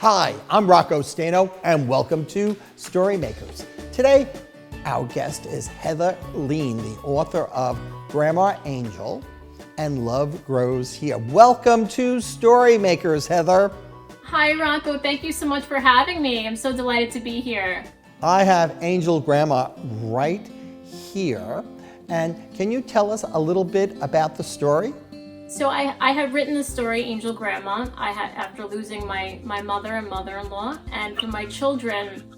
Hi, I'm Rocco Stano, and welcome to StoryMakers. Today, our guest is Heather Lean, the author of Grandma Angel and Love Grows Here. Welcome to StoryMakers, Heather. Hi, Rocco. Thank you so much for having me. I'm so delighted to be here. I have Angel Grandma right here. And can you tell us a little bit about the story? So I had written the story Angel Grandma after losing my mother and mother-in-law, and for my children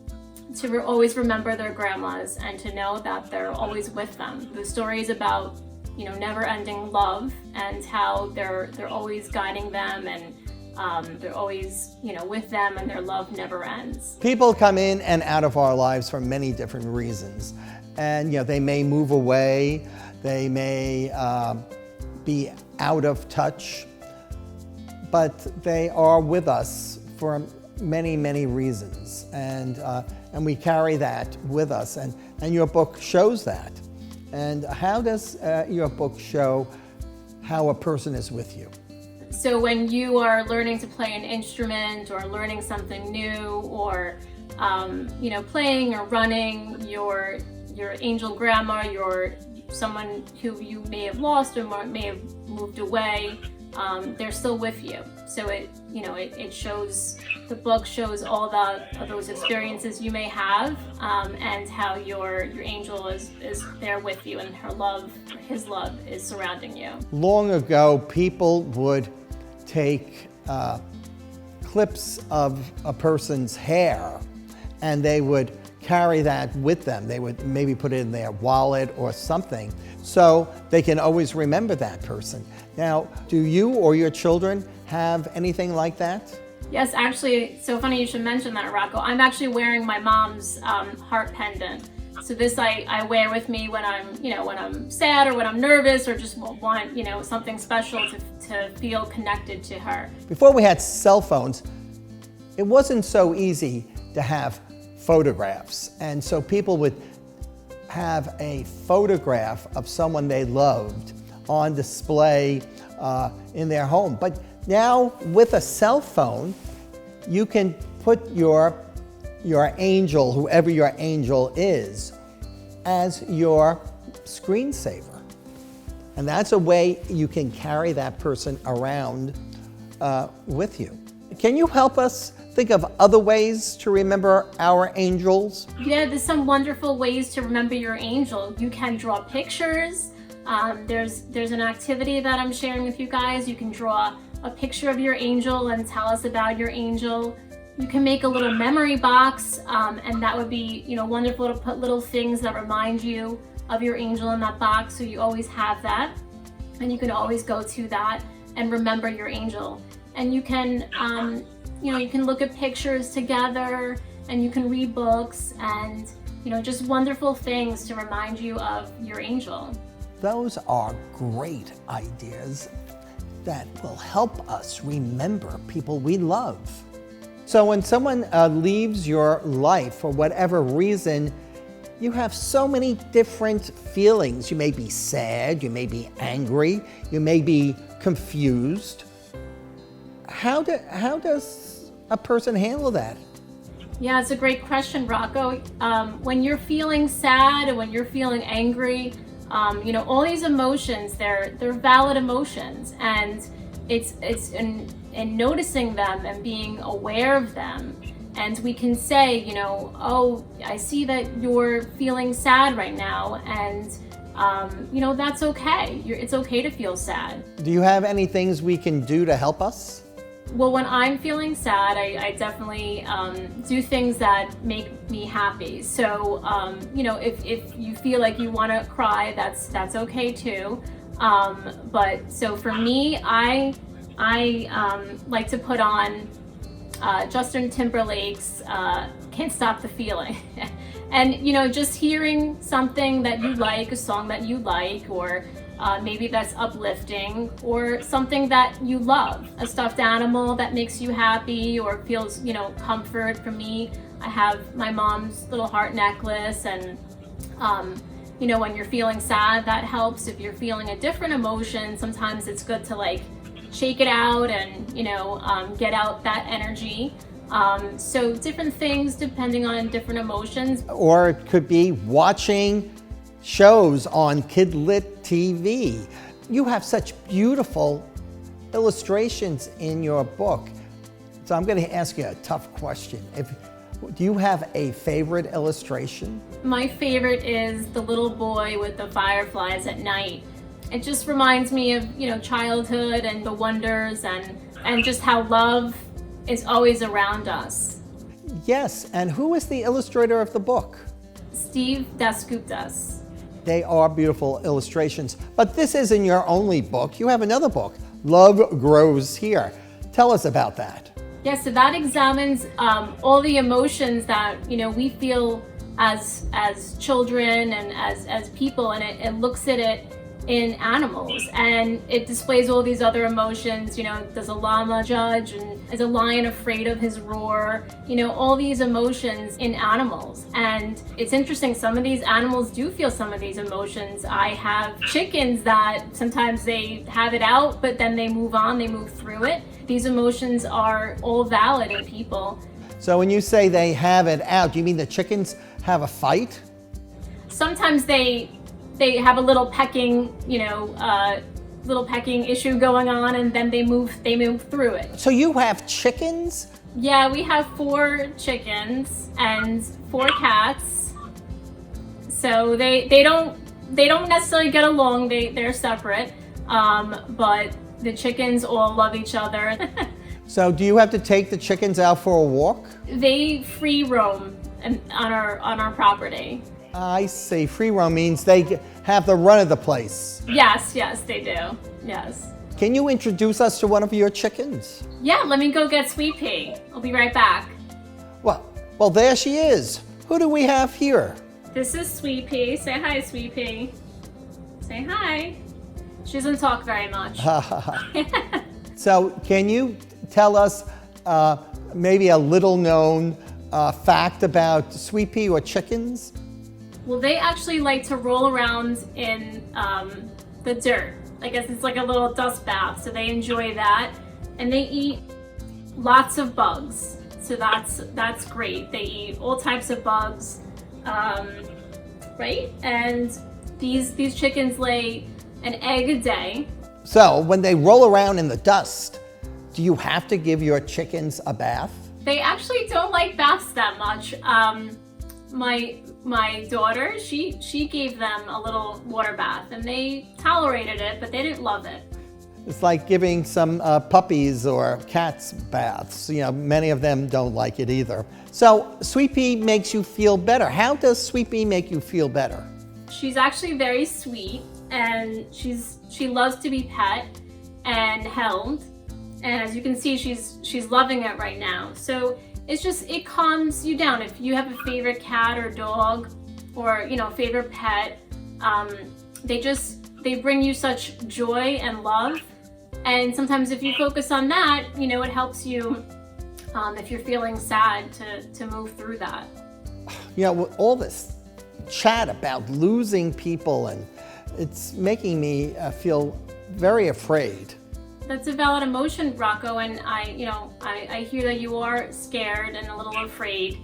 to always remember their grandmas and to know that they're always with them. The story is about, never-ending love and how they're always guiding them, and they're always, with them, and their love never ends. People come in and out of our lives for many different reasons. And, they may move away, they may be out of touch, but they are with us for many, many reasons. And we carry that with us. And your book shows that. And how does your book show how a person is with you? So when you are learning to play an instrument or learning something new, or playing or running, your angel grandma, someone who you may have lost or may have moved away, they're still with you. So it shows, the book shows all those experiences you may have, and how your angel is there with you, and his love is surrounding you. Long ago, people would take clips of a person's hair and they would carry that with them. They would maybe put it in their wallet or something so they can always remember that person. Now, do you or your children have anything like that? Yes, actually, it's so funny you should mention that, Rocco. I'm actually wearing my mom's heart pendant. So this I wear with me when I'm sad or when I'm nervous or just want, something special to feel connected to her. Before we had cell phones, it wasn't so easy to have photographs. And so people would have a photograph of someone they loved on display in their home. But now with a cell phone, you can put your angel, whoever your angel is, as your screensaver. And that's a way you can carry that person around with you. Can you help us think of other ways to remember our angels? Yeah, there's some wonderful ways to remember your angel. You can draw pictures. There's an activity that I'm sharing with you guys. You can draw a picture of your angel and tell us about your angel. You can make a little memory box, and that would be, wonderful to put little things that remind you of your angel in that box, so you always have that, and you can always go to that and remember your angel. And you can, you can look at pictures together, and you can read books, and just wonderful things to remind you of your angel. Those are great ideas that will help us remember people we love. So when someone leaves your life for whatever reason, you have so many different feelings. You may be sad, you may be angry, you may be confused. How does a person handle that? Yeah, it's a great question, Rocco. When you're feeling sad and when you're feeling angry, all these emotions, they're valid emotions, and it's in noticing them and being aware of them. And we can say, oh, I see that you're feeling sad right now, and that's okay. It's okay to feel sad. Do you have any things we can do to help us? Well, when I'm feeling sad, I definitely do things that make me happy. So, if you feel like you want to cry, that's okay too. But so for me, I like to put on Justin Timberlake's "Can't Stop the Feeling," and just hearing something that you like, a song that you like, or maybe that's uplifting, or something that you love, a stuffed animal that makes you happy or feels, comfort. For me, I have my mom's little heart necklace, and when you're feeling sad, that helps. If you're feeling a different emotion, sometimes it's good to shake it out and get out that energy. So different things depending on different emotions. Or it could be watching shows on Kid-Lit TV. You have such beautiful illustrations in your book. So I'm going to ask you a tough question. Do you have a favorite illustration? My favorite is the little boy with the fireflies at night. It just reminds me of, childhood and the wonders and just how love is always around us. Yes, and who is the illustrator of the book? Steve Dasguptas. They are beautiful illustrations, but this isn't your only book. You have another book, Love Grows Here. Tell us about that. Yeah, so that examines all the emotions that we feel as children and as people, and it looks at it in animals, and it displays all these other emotions. Does a llama judge, and is a lion afraid of his roar? All these emotions in animals. And it's interesting, some of these animals do feel some of these emotions. I have chickens that sometimes they have it out, but then they move on, they move through it. These emotions are all valid in people. So when you say they have it out, do you mean the chickens have a fight? Sometimes they have a little pecking, issue going on, and then they move through it. So you have chickens? Yeah, we have 4 chickens and 4 cats. So they don't necessarily get along. They're separate, but the chickens all love each other. So do you have to take the chickens out for a walk? They free roam on our property. I see. Free roam means they have the run of the place. Yes, they do. Yes. Can you introduce us to one of your chickens? Yeah, let me go get Sweet Pea. I'll be right back. Well, there she is. Who do we have here? This is Sweet Pea. Say hi, Sweet Pea. Say hi. She doesn't talk very much. So can you tell us maybe a little known fact about Sweet Pea or chickens? Well, they actually like to roll around in the dirt. I guess it's like a little dust bath, so they enjoy that. And they eat lots of bugs, so that's great. They eat all types of bugs, right? And these chickens lay an egg a day. So when they roll around in the dust, do you have to give your chickens a bath? They actually don't like baths that much. My daughter, she gave them a little water bath, and they tolerated it, but they didn't love it. It's like giving some puppies or cats baths. Many of them don't like it either. So Sweet Pea makes you feel better. How does Sweet Pea make you feel better? She's actually very sweet, and she loves to be pet and held. And as you can see, she's loving it right now. So it calms you down. If you have a favorite cat or dog or, favorite pet, they bring you such joy and love. And sometimes if you focus on that, it helps you, if you're feeling sad, to move through that. With all this chat about losing people, and it's making me feel very afraid. That's a valid emotion, Rocco, and I hear that you are scared and a little afraid,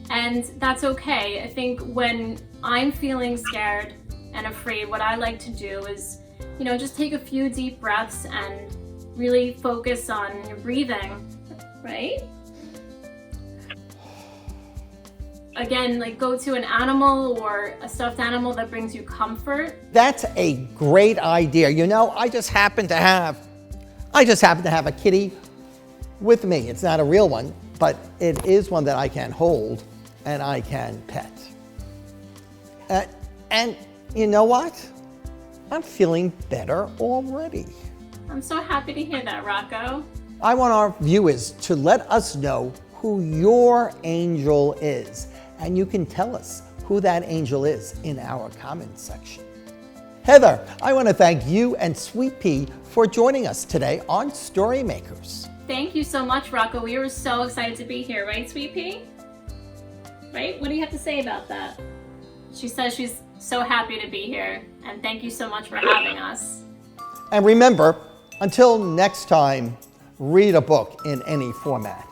and that's okay. I think when I'm feeling scared and afraid, what I like to do is, just take a few deep breaths and really focus on your breathing, right? Again, go to an animal or a stuffed animal that brings you comfort. That's a great idea. I just happen to have a kitty with me. It's not a real one, but it is one that I can hold and I can pet. And you know what? I'm feeling better already. I'm so happy to hear that, Rocco. I want our viewers to let us know who your angel is. And you can tell us who that angel is in our comments section. Heather, I want to thank you and Sweet Pea for joining us today on StoryMakers. Thank you so much, Rocco. We were so excited to be here, right, Sweet Pea? Right? What do you have to say about that? She says she's so happy to be here, and thank you so much for having us. And remember, until next time, read a book in any format.